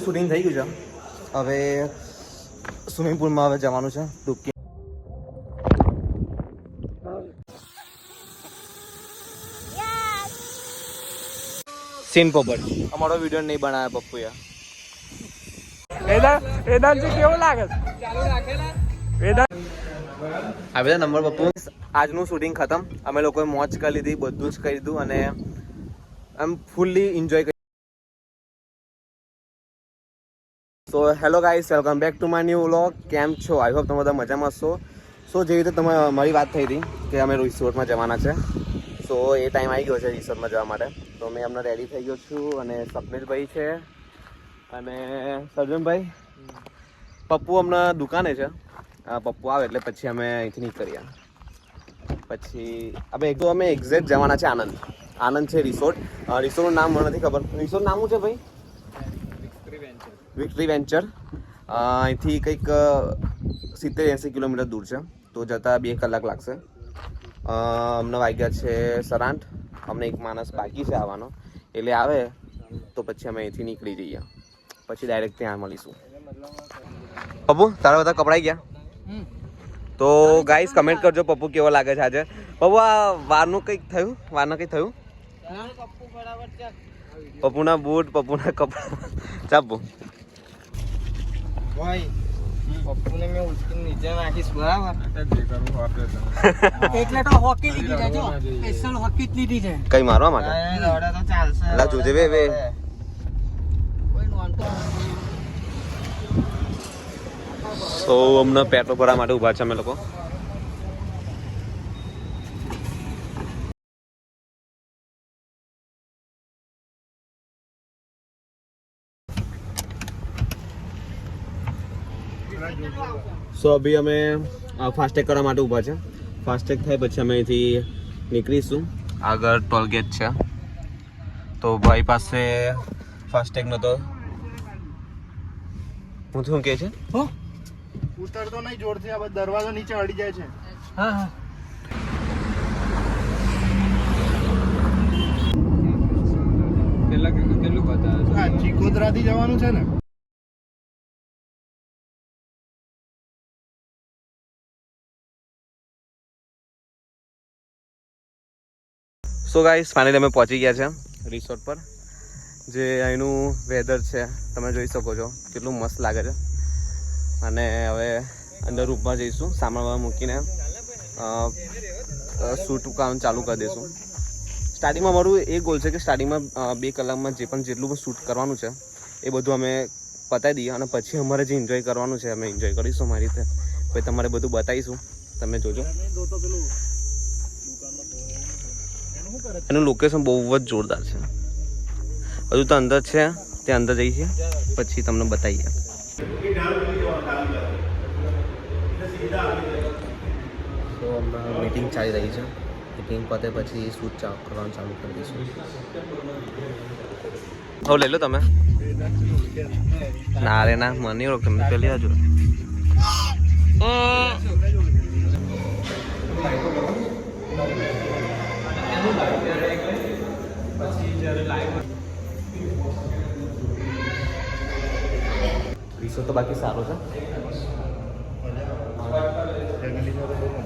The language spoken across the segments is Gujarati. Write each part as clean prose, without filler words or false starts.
શૂટિંગ થઈ ગયું છે. હવે સ્વિમિંગ પુલમાં હવે જવાનું છે ડૂબકી. સીન પોપટ અમારો વિડીયો નહીં બનાવ્યો પપ્પુએ. કેવું લાગે આ બધા નંબર પપ્પુ. આજનું શૂટિંગ ખતમ. અમે લોકોએ મોજ કરી લીધી, બધું જ કરી દીધું અને આમ ફૂલ્લી એન્જોય કરી. So hello guys, welcome back to my new vlog. કેમ છો? આઈ હોપ તમે બધા મજામાં છો. સો જેવી રીતે મારી વાત થઈ હતી કે અમે રિસોર્ટમાં જવાના છે. સો એ ટાઈમ આવી ગયો છે રિસોર્ટમાં જવા માટે. તો મેં હમણાં રેડી થઈ ગયો છું અને સપનેશભાઈ છે અને સર્જનભાઈ. પપ્પુ હમણાં દુકાને છે. પપ્પુ આવે એટલે પછી અમે અહીંથી નીકળીએ. પછી અમે એક્ઝેક્ટ જવાના છે આનંદ છે રિસોર્ટ. રિસોર્ટનું નામ મને નથી ખબર. રિસોર્ટ નામ શું છે ભાઈ? Victory venture. અહીંથી કંઈક 70-80 કિલોમીટર દૂર છે. તો જતાં 2 કલાક લાગશે. અમને વાગ્યા છે 8:30. અમને એક માણસ બાકી છે આવવાનો, એટલે આવે તો પછી અમે અહીંથી નીકળી જઈએ. પછી ડાયરેક્ટ ત્યાં મળીશું. પપ્પુ તારા બધા કપડાઈ ગયા? તો ગાઈસ કમેન્ટ કરજો પપ્પુ કેવો લાગે છે આજે. પપ્પુ આ વારનું કંઈક થયું? પપ્પુના બૂટ, પપ્પુના કપડા ચાપુ. પપ્પુને મેં ઉચકીને નીચે નાખીશ, બરાબર? એટલે તો હોકી લીધી છે, જો સ્પેશિયલ હોકી જ લીધી છે. કઈ મારવા માટે? દોડે તો ચાલશે. અલા જોજે બે કોઈ નોંધતો. તો અમને પેટ્રોલ ભરવા માટે ઊભા છે અમે લોકો. સો અભી અમે ફાસ્ટેગ કરવા માટે ઊભા છે. ફાસ્ટેગ થાય પછી અમે અહીંથી નીકળીશું. આગળ ટોલગેટ છે. તો ભાઈ પાસે ફાસ્ટેગ નતો. હું શું કહે છે? ઉતરતો નહીં જોરથી, આ દરવાજો નીચે અડી જાય છે. હા કેટલું બતાવે છે? ચીકોદરાથી જવાનું છે ને. સો ગાઈસ ફાઇનલી અમે પહોંચી ગયા છે રિસોર્ટ પર. જે અહીંનું વેધર છે તમે જોઈ શકો છો, કેટલું મસ્ત લાગે છે. અને હવે અંદર રૂમમાં જઈશું, સામાન મૂકીને શૂટ કામ ચાલુ કરી દઈશું. સ્ટાર્ટિંગમાં મારું એ ગોલ છે કે સ્ટાર્ટિંગમાં 2 કલાકમાં જેટલું પણ શૂટ કરવાનું છે એ બધું અમે પતાવી દઈએ અને પછી અમારે જે એન્જોય કરવાનું છે અમે એન્જોય કરીશું મારી રીતે. પછી તમારે બધું બતાવીશું, તમે જોજો. એનું લોકેશન બહુ જ જોરદાર છે. હજુ તો અંદર છે, ત્યાં અંદર જઈએ પછી તમને બતાવીએ. તો હમણાં મીટિંગ ચાલી રહી છે. મીટિંગ પતે પછી શૂટ કરવાનું ચાલુ કરી દઈશું. હવે લઈ લો તમે. ના રે ના, મને નહીં તમે પેલી બાજુ. રિસોર્ટ તો બાકી સારો છે.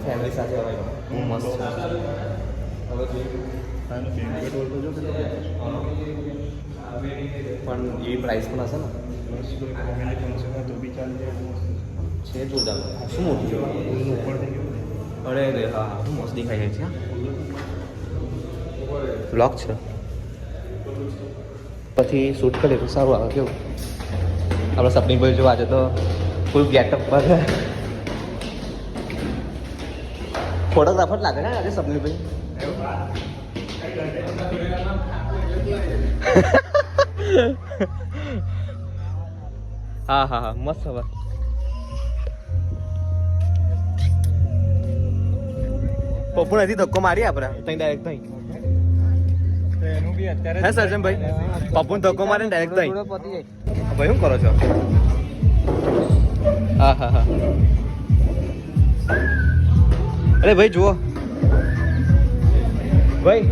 ફેમિલી સાથે આવે બહુ મસ્ત છે. પણ એવી પ્રાઇસ પણ હશે ને છે જોરદાર. શું મોટું છે? અરે હા શું મસ્ત દેખાય છે. બ્લોક છે પછી શૂટ કરીએ તો સારું આવે. કેવું આપણે સપની ભાઈ જો આજે તો ફૂલ ગેટઅપ પર ફોટોગ્રાફર લાગે ને આજે સપની ભાઈ. હા હા હા મસ્ત. હવે પપ્પુ નથી ધક્કો મારી આપણે ત્યાં ડાયરેક્ટ ત્યાં. હે સર્જનભાઈ, પપ્પુ ધક્કો મારે ડાયરેક્ટ ત્યાં. ભાઈ શું કરો છો? હા હા હા. અરે ભાઈ જુઓ ભાઈ,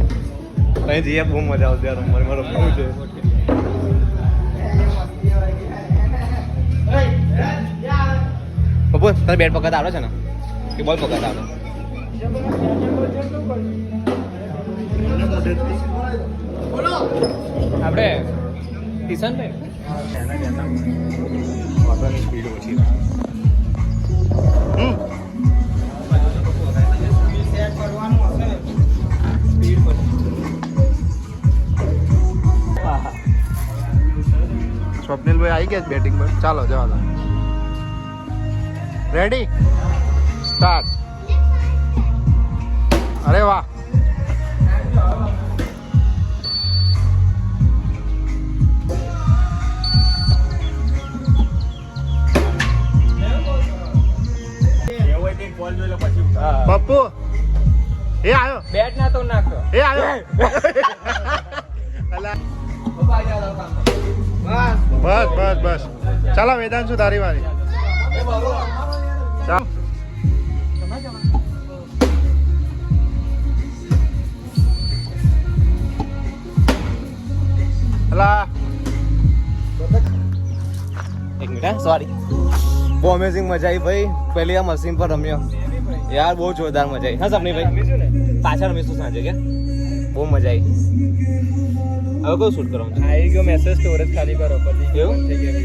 અહીં જઈએ બહુ મજા આવશે યાર. રમવાનું છે. પપ્પુ તારે બેટ પકડતા આવડે છે ને કે બોલ પકડતા આવડે? આપણે કિશન ને સ્પીડ ઓછી સ્વપ્નિલભાઈ આવી ગયા બેટિંગ પર. ચાલો જવા દો. Ready start. અરે વાહ. પપ્પુ એ આવ્યો. બેટ ના તો નાખતો. એ આવ્યો. બસ બસ બસ. ચાલો વેદાંશુ તારી વારી. ચાલ. અલા એક મિનિટ સોરી. બહુ અમેઝિંગ મજા આવી ભાઈ. પહેલી આ મશીન પર રમ્યો યાર, બહુ જોરદાર મજા આવી. હા સપની ભાઈ પાછળ રમીશું સાંજે કે બહુ મજા આવી. હવે કોઈ શૂટ કરવાનું છે? આવી ગયો મેસેજ, સ્ટોરેજ ખાલી કરો પછી એવું? થઈ ગયા.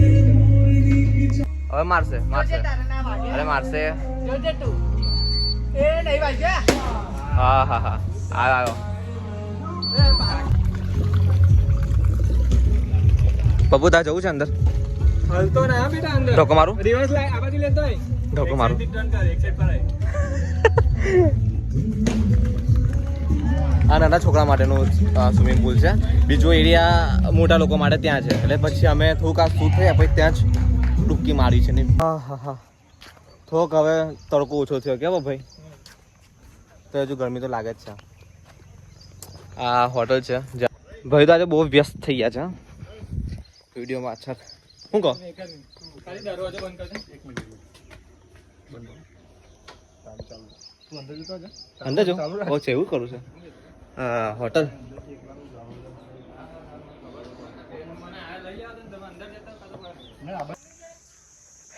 હવે મારશે મારશે. અરે મારશે. હા હા હા આવ્યો. પપ્પુ તાર જવું છે અંદર? હલતો ના હા બેટા અંદર. ધોકો મારું? રિવર્સ લાઈ આ બાજુ લેતો આય. ધોકો મારું. એક સાઈડ ટર્ન કર, એક સાઈડ પર આય. આ નાના છોકરા માટેનું સ્વિમિંગ પુલ છે. બીજો એરિયા મોટા લોકો માટે ત્યાં છે. એટલે પછી અમે થોડુંક આ શું થયા પછી ત્યાં જ ડૂબકી મારી છે ને. હા હા હા થોડોક હવે તડકો ઓછો થયો કેવો ભાઈ? તો હજુ ગરમી તો લાગે જ છે. આ હોટલ છે ભાઈ. તો આજે બહુ વ્યસ્ત થઈ ગયા છે વિડીયોમાં. અચ્છા શું કહો? ખાલી દરવાજો બંધ કરજો. અંદર જો ઓ છે એવું કરું છે. Hotel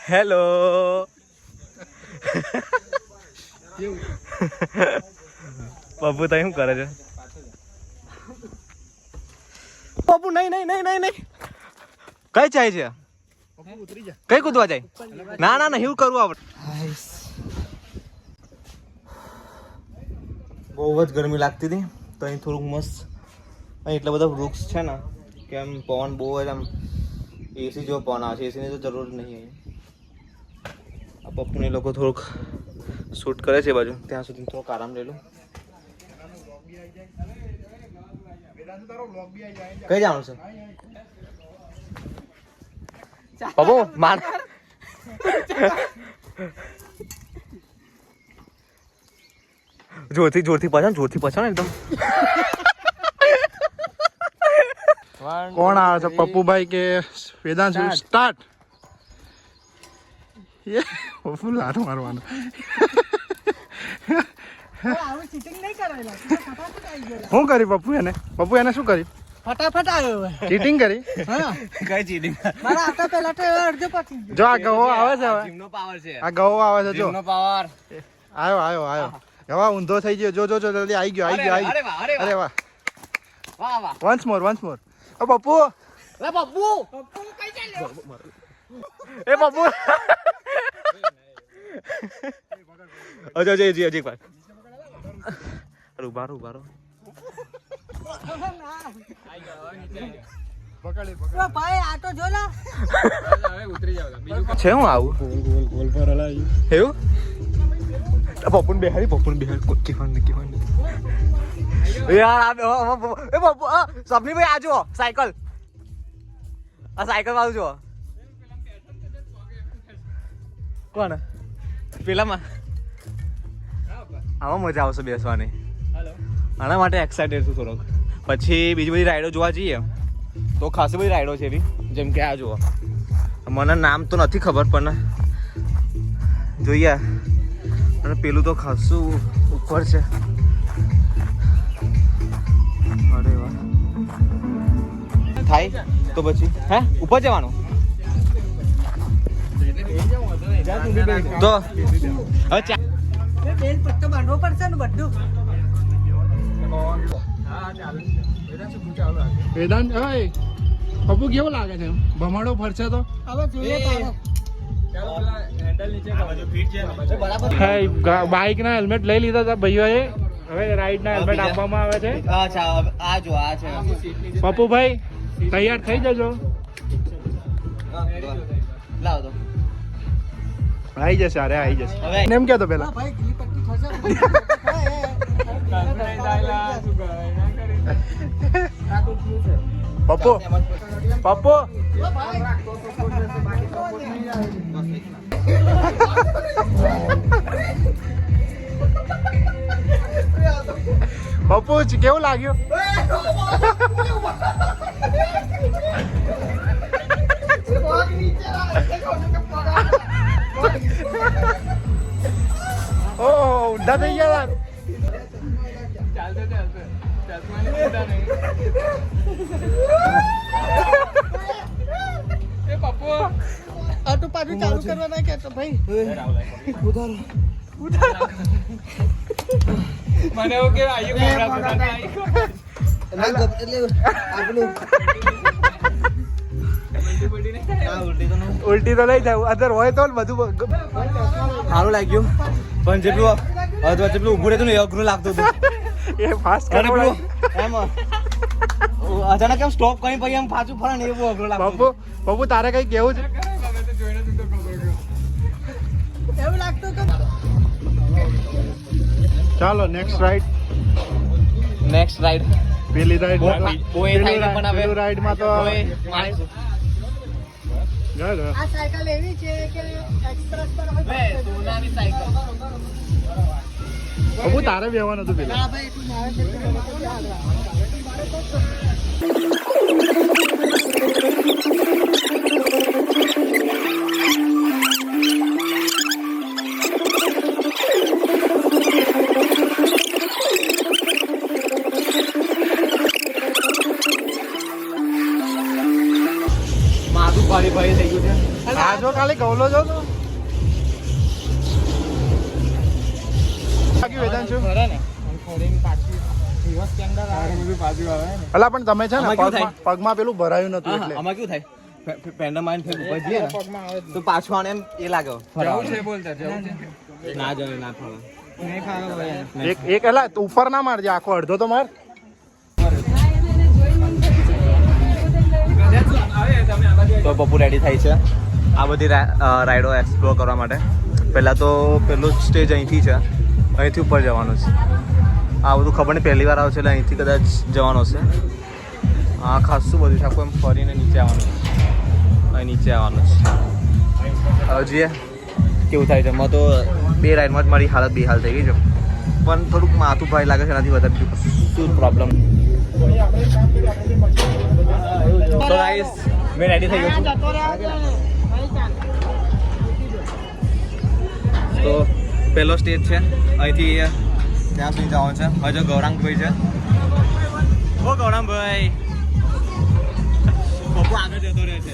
hello. બાબુ તો શું કરે છે? બાબુ નહીં નહીં નહીં નહીં નહીં. કઈ જાય છે? કઈ કૂદવા જાય? ના ના ના એવું કરવું આપણે. બહુ જ ગરમી લાગતી હતી તો અહીં થોડુંક મસ્ત. અહીં એટલા બધા વૃક્ષ છે ને કે આમ પવન બહુ જ આમ એસી જેવો પવન આવે છે. એસીની તો જરૂર નહીં અહીં. આ પપ્પુને લોકો થોડુંક શૂટ કરે છે બાજુ. ત્યાં સુધી થોડોક આરામ લઈ લો. કઈ જવાનું છે પપ્પુ? માન જોરથી જોરથી પાછા જોરથી પાછા ને એકદમ. કોણ આવે છે? પપ્પુભાઈ કે વેદાંશુ? સ્ટાર્ટ. પપ્પુ લાડો મારવાનો. શું કરી પપ્પુ એને? પપ્પુ એને શું કરી? ફટાફટ આવ્યો. ચીટિંગ કરી? કઈ ચીટિંગ? મારા આવતા પહેલા તો અડધો પતી. જો આ ગવો આવે છે હવે. જીમનો પાવર છે. આ ગવો આવે છે જો. જીમનો પાવર. આવ્યો આવ્યો આવ્યો. હવે ઊંધો થઈ ગયો. જો જો જો જલ્દી આવી ગયો આવી ગયો આવી અરે ગયો. વાહ અરે અરે વાહ વાહ. વાહ વાહ. Once more once more. ઓ પપ્પુ. લે પપ્પુ. પપ્પુ કઈ ચાલ્યો? એ પપ્પુ. અજો અજો જી અજી પર. અરે ઉભા રહો ઉભા રહો. પકડી ઓ ભાઈ આ તો જો લા. હવે ઉતરી જાવ. બીજું છે હું આવું ગોલ ગોલ પર હલાવી. એવું? પપ્પુને બેહારી કોકી ફોન યાર આ એ પપ્પુ સપની ભાઈ આ જુઓ સાયકલ. આ સાયકલ વાળું જુઓ. કોણ પેલામાં? આમાં મજા આવશે બેસવાની. આના માટે એક્સાઇટેડ છું થોડોક. પછી બીજી બધી રાઈડો જોવા જઈએ તો ખાસી બધી રાઈડો છે એવી. જેમ કે આ જુઓ. મને નામ તો નથી ખબર પણ જોઈએ. અને પેલું તો ખાસું ઉપર છે. અરે વાહ. થાય તો પછી હે ઉપર જવાનું? તો હવે બેલ પટ્ટો બાંધવો પડશે ને બધું. વેદાંત ઓય પપ્પુ કેવું લાગે છે ભમાડો ફરશે તો હવે જોઈએ તારે. બાઇક ના હેલ્મેટ લઈ લીધા હતા ભાઈઓએ હવે રાઈડ ના હેલ્મેટ આપવામાં આવે છે પપ્પુભાઈ તૈયાર થઈ જજો આવી જશે અરે આવી જશે એમ કેતો પેલા હા ભાઈ ગીલી પટ્ટી થશે. પપ્પુ પપ્પુ પપ્પુ કેવું લાગ્યું ઓહો ઊંધા થઈ ગયા આ તો પાછું ચાલુ કરવાના કે તો ભાઈ મને એવું કે ઉલટી તો નહીં થાય અંદર હોય તો બધું સારું લાગ્યું પણ જેટલું જેટલું ઊભું રહેતું ને એ અઘરું લાગતું હતું એ ફાસ્ટ અને કરો પેલું એમ અચાનક એમ સ્ટોપ કરી પછી એમ પાછું ફરે ને એવું અઘરું લાગતું પપ્પુ પપ્પુ તારે કઈ કેવું છે એવું લાગતું કે ચાલો નેક્સ્ટ રાઈડ નેક્સ્ટ રાઈડ પેલી રાઈડ બહુ એ થાય છે પણ હવે રાઈડ માં તો જા, જા. આ સાયકલ એવી છે કે એક્સપ્રેસ પર હવે પપ્પુ તારે બેવાનું હતું પેલા ના ભાઈ એટલું મારે છે કે લોકો ચાલ માથું ભારી ભારી થઈ ગયું છે આ જો ખાલી ગવલો જો તો બાકી વેદાંત છું અલા પણ તમે છે ને આમાં કેવું થાય? પગમાં પેલું ભરાયું નતું એટલે આમાં કેવું થાય પેન્ડમ માઇન ફેર ઉપર જઈએ ને તો પાછું આને એમ એ લાગે ના જવે ના ફરવા એક એલા ઉપર ના મારજે આખો અડધો તો માર તો પપ્પુ રેડી થાય છે આ બધી રાઈડો એક્સપ્લોર કરવા માટે પહેલાં તો પેલું સ્ટેજ અહીંથી છે અહીંથી ઉપર જવાનું છે આ બધું ખબર નહીં પહેલી વાર આવે છે એટલે અહીંથી કદાચ જવાનો છે આ ખાસું બધું છે આખું એમ ફરીને નીચે આવવાનું અહીં નીચે આવવાનું છે હવે જોઈએ કેવું થાય છે એમાં તો બે રાઈડમાં જ મારી હાલત બેહાલ થઈ ગઈ છે પણ થોડુંક માથું ભાઈ લાગે છે એનાથી વધારે શું પ્રોબ્લેમ તો ગાઈસ મેં રેડી થઈ ગયો છું તો પહેલો સ્ટેજ છે અહીંથી ત્યાં સુધી જવાનું છે હજુ ગૌરાંગભાઈ છે ઓ ગૌરાંગભાઈ પપ્પુ આગળ જતો રહે છે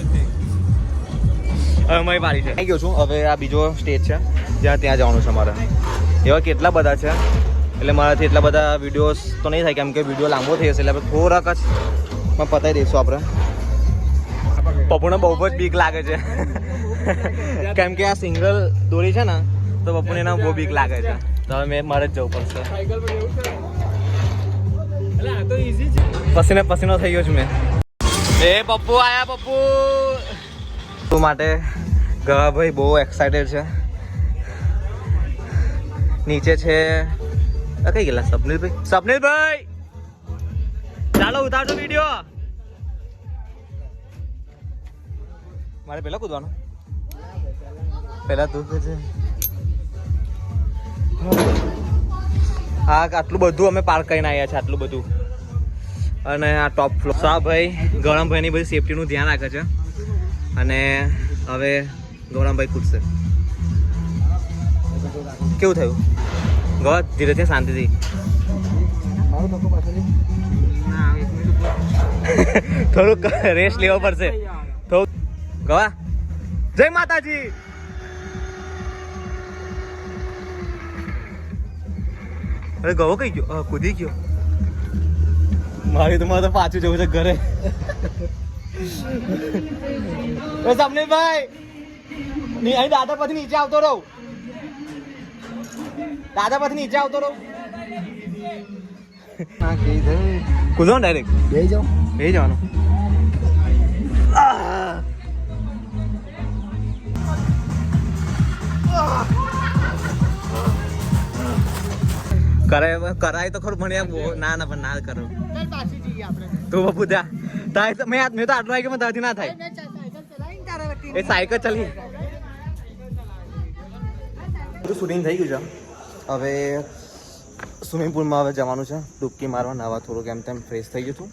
હવે મારી પારી છે આવી ગયો છું હવે આ બીજો સ્ટેજ છે જ્યાં ત્યાં જવાનું છે મારે એવા કેટલા બધા છે એટલે મારાથી એટલા બધા વિડીયોઝ તો નહીં થાય કેમ કે વિડીયો લાંબો થઈ જશે એટલે આપણે થોડાક જ પતાવી દઈશું આપણે પપ્પુને બહુ જ બીક લાગે છે કેમ કે આ સિંગલ દોરી છે ને તો પપ્પુને એના બહુ બીક લાગે છે તો હવે મારે જ જવું પડશે પસીને પસીનો થઈ ગયો છું મેં એ પપ્પુ આયા પપ્પુ તું માટે ગવાભાઈ બહુ એક્સાઇટેડ છે નીચે છે કઈ ગયેલા સપનીલભાઈ ચાલો ઉતારજો વિડીયો મારે પેલા કૂદવાનું પેલા તું છે હા આટલું બધું અમે પાર્ક કરીને આવ્યા છે આટલું બધું અને આ ટોપ ફ્લોર ભાઈ ગૌરામભાઈની બધી સેફટીનું ધ્યાન રાખે છે અને હવે ગૌરામભાઈ કૂદશે કેવું થયું ગૌ ધીરે ધીરે શાંતિથી થોડુંક રેસ્ટ લેવો પડશે થોડુંક ગવા જય માતાજી અરે ગવો કઈ ગયો કૂદી ગયો મારે તો પાછું જવું છે ઘરે સપને ભાઈ અહીં દાદા પછી નીચે આવતો રહું દાદા પછી નીચે આવતો રહું કૂદો ડાયરેક્ટ બે જવાનું કરાય તો ખરું પણ ના પણ ના કરો તું બપુ ત્યાં મેં તો આટલું આવી ગયું તારાથી ના થાય એ સાયકલ ચલી બધું શૂટિંગ થઈ ગયું છે હવે સ્વિમિંગ પુલમાં હવે જવાનું છે ડૂબકી મારવા નાવા થોડુંક એમ તેમ ફ્રેશ થઈ ગયું હતું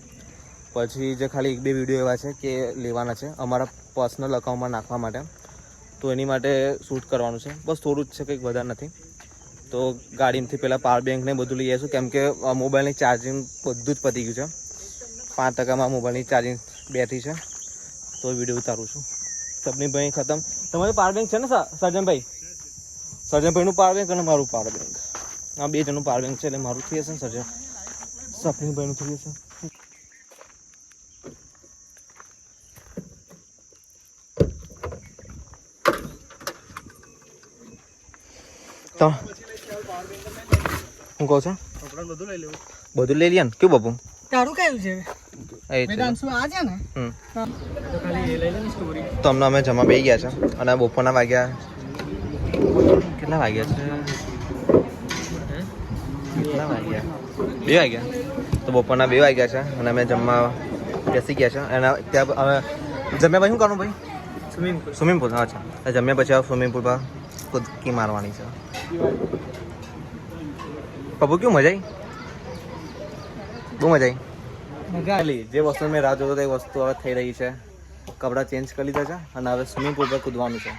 પછી જે ખાલી 1-2 વિડીયો એવા છે કે લેવાના છે અમારા પર્સનલ અકાઉન્ટમાં નાખવા માટે તો એની માટે શૂટ કરવાનું છે બસ થોડું જ છે કંઈક વધારે નથી તો ગાડીમાંથી પહેલાં પાવર બેંક ને બધું લઈ આવીશું કેમ કે મોબાઈલની ચાર્જિંગ બધું જ પતી ગયું છે 5% મોબાઈલની ચાર્જિંગ બેટરી છે તો વિડીયો ઉતારું છું સપની ભાઈ ખતમ તમારું પાવર બેંક છે ને સર્જનભાઈનું પાવર બેંક અને મારું પાવર બેંક આ 2 જણનું પાવર બેંક છે એટલે મારું થઈ હશે ને સપનીભાઈનું થઈ હશે તો હું કહું છું બધું લઈ લે ને કેવું બાપુ તારું કયું છે એ વેદાંશુ આ છે ને તો અમને અમે જમા બેસી ગયા છે અને બપોરના વાગ્યા કેટલા વાગ્યા છે કેટલા વાગ્યા 2 વાગ્યા તો બપોરના 2 વાગ્યા છે અને અમે જમવા બેસી ગયા છે અને ત્યાં હવે જમ્યા પછી શું કરવું ભાઈ સ્વિમિંગ પુલ અચ્છા જમ્યા પછી હવે સ્વિમિંગ પુલ પર કૂદકી મારવાની છે પપ્પુ કેવું મજા આવી બહુ મજા આવી જે વસ્તુ મેં રાહ જોતો એ વસ્તુ હવે થઈ રહી છે કપડાં ચેન્જ કરી લીધા છે અને હવે સ્વિમિંગ પુલ પર કૂદવાનું છે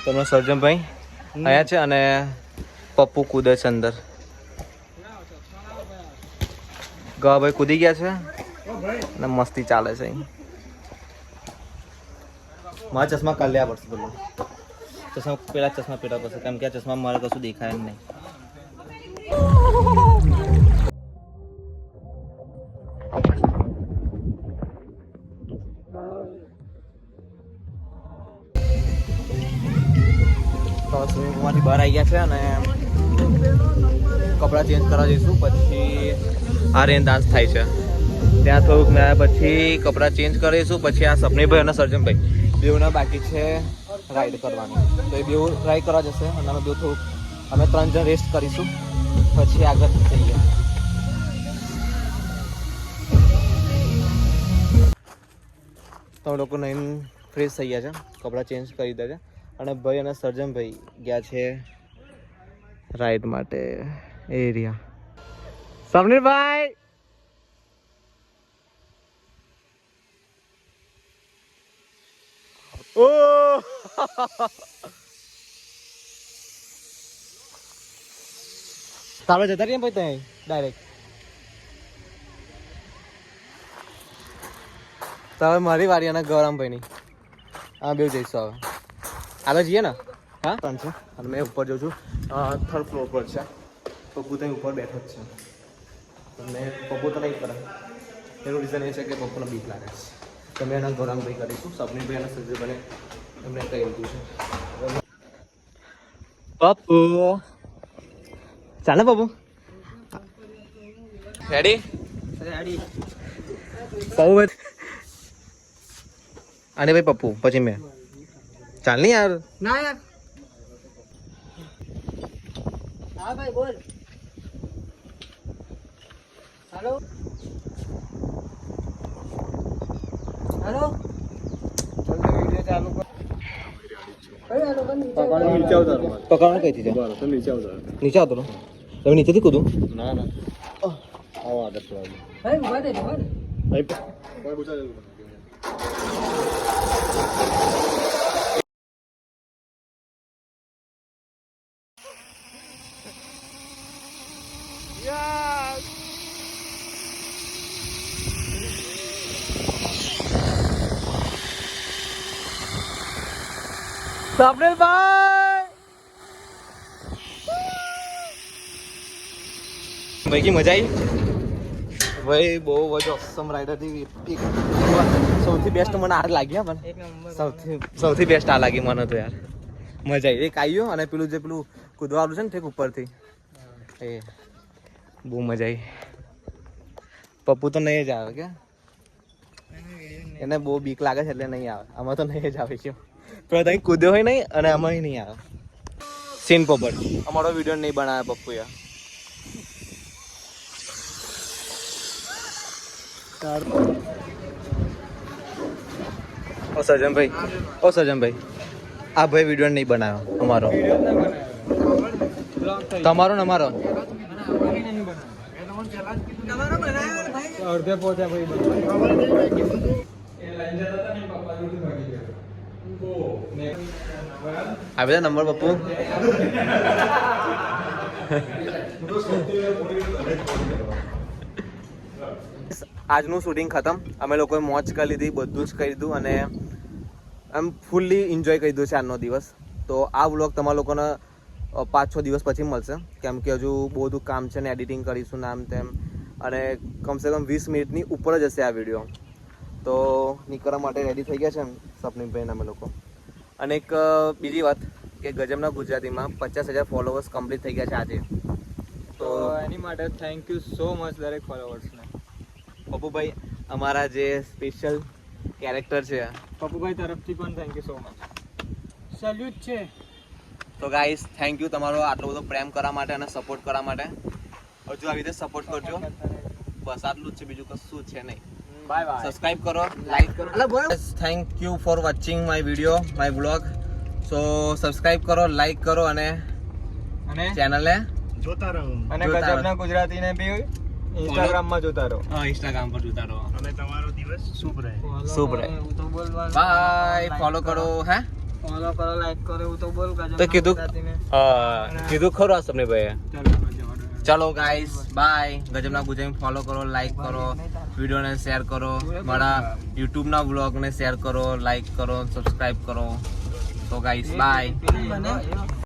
તમને સર્જનભાઈ અહીંયા છે અને પપ્પુ કૂદે છે અંદર ગવાભાઈ કૂદી ગયા છે અને મસ્તી ચાલે છે અહીં મારા ચશ્મા કાઢી લેવા પડશે પેલો પેલા ચશ્મા પહેરવા પડશે કેમ કે આ ચશ્મા મારે કશું દેખાય નહીં સ્વિમિંગ પુલમાંથી બહાર આવી ગયા છે અને કપડાં ચેન્જ કરવા જઈશું પછી આ રેન ડાન્સ થાય છે ત્યાં થોડુંક ને પછી કપડાં ચેન્જ કરીશું પછી આ સપનીભાઈ અને સર્જનભાઈ બેઉના બાકી છે રાઈડ કરવાની તો એ બેઉ રાઈડ કરવા જશે અને અમે બેઉ થોડુંક અમે 3 જણ રેસ્ટ કરીશું પછી આગળ જઈએ તો લોકો નહીં ફ્રેશ થઈ ગયા છે કપડાં ચેન્જ કરી દીધા છે અને ભાઈ અને સર્જનભાઈ ગયા છે રાઈડ માટે એરિયા સપનીભાઈ ઓ તારે જતા રહીએ ભાઈ ત્યાં ડાયરેક્ટ તો હવે મારી વારી અને ગૌરામભાઈની હા બે જઈશું હવે આગળ જઈએ ને હા ત્રણ છે અને મેં ઉપર જાઉં છું 3rd ફ્લોર પર છે પપ્પુ ત્યાં ઉપર બેઠો જ છે અને પપ્પુ તો નહીં કરે એનું રીઝન એ છે કે પપ્પુને બીક લાગે છે તો મેં એના ગૌરામભાઈ કરીશું સપનીભાઈ અને સજ્જભાઈને એમને કહી દીધું છે પપ્પુ ચાલે પપ્પુ રેડી બહુ અને ભાઈ પપ્પુ પછી મેં ચાલ નહીં યાર ના યાર હા ભાઈ બોલ હેલો હેલો પકડવાનું કઈથી છે નીચે આવતો રહો તમે નીચેથી કૂદું ના આવો આદર્શ ભાઈ ઉભા દે સપનીભાઈ બાકી મજા આવી ભાઈ બહુ જ ઓસમ રાઈડ હતી સૌથી બેસ્ટ મને આ લાગી હા પણ એક નંબર સૌથી બેસ્ટ આ લાગી મને તો યાર મજા આવી એક આવ્યો અને પેલું જે પેલું કૂદવાનું છે ને ઠીક ઉપરથી એ બહુ મજા આવી પપ્પુ તો નહીં જ આવે કે એને બહુ બીક લાગે છે એટલે નહીં આવે આમાં તો નહીં જ આવે છે પણ ત્યાં કૂદ્યો હોય નહીં અને આમાં નહીં આવે સીન પોપટ અમારો વિડીયો નહીં બનાવે પપ્પુએ ઓ સજનભાઈ આ ભાઈ વિડીયો નહીં બનાવ્યો અમારો તમારો ને અમારો અડધે પહોંચ્યા ભાઈ આ બધા નંબર પપ્પુ આજનું શૂટિંગ ખતમ અમે લોકોએ મોજ કરી લીધી બધું જ કરી દીધું અને આમ ફૂલ્લી એન્જોય કરી દીધું છે આજનો દિવસ તો આ વ્લોગ તમારા લોકોને 5-6 દિવસ પછી મળશે કેમ કે હજુ બહુ બધું કામ છે ને એડિટિંગ કરીશું ને આમ તેમ અને કમસે કમ 20 મિનિટની ઉપર જ હશે આ વિડીયો તો નીકળવા માટે રેડી થઈ ગયા છે સપનીભાઈ અમે લોકો અને એક બીજી વાત કે ગજબના ગુજરાતીમાં 50,000 ફોલોવર્સ કમ્પ્લીટ થઈ ગયા છે આજે તો એની માટે થેન્ક યુ સો મચ દરેક ફોલોવર્સને પપ્પુભાઈ અમારા જે સ્પેશિયલ કેરેક્ટર છે પપ્પુભાઈ તરફથી પણ thank you so much salute છે તો ગાઈસ થેન્ક યુ તમારો આટલો બધો પ્રેમ કરવા માટે અને સપોર્ટ કરવા માટે હજુ આવી રીતે સપોર્ટ કરજો બસ આટલું જ છે બીજું કશું છે નહીં બાય બાય સબસ્ક્રાઇબ કરો લાઈક કરો thank you for watching my video my blog so subscribe કરો લાઈક કરો અને અને ચેનલને જોતા રહો અને ગજબના ગુજરાતીને બી ઇન્સ્ટાગ્રામમાં જોતા રહો ઇન્સ્ટાગ્રામ પર જોતા રહો અને તમારો દિવસ શુભ રહે શુભ રહે. એવું તો બોલ બાય ફોલો કરો હે ફોલો કરો લાઈક કરો એવું તો બોલ ગજબના તો કીધું ગુજરાતીને. કીધું ખરું આ તમને ભાઈ ચાલો ચલો ગાઈસ બાય ગજબના ગુજરાતી ફોલો કરો લાઈક કરો વિડીયોને શેર કરો મારા યુટ્યુબના વ્લોગને શેર કરો લાઈક કરો સબસ્ક્રાઇબ કરો તો ગાઈસ બાય બને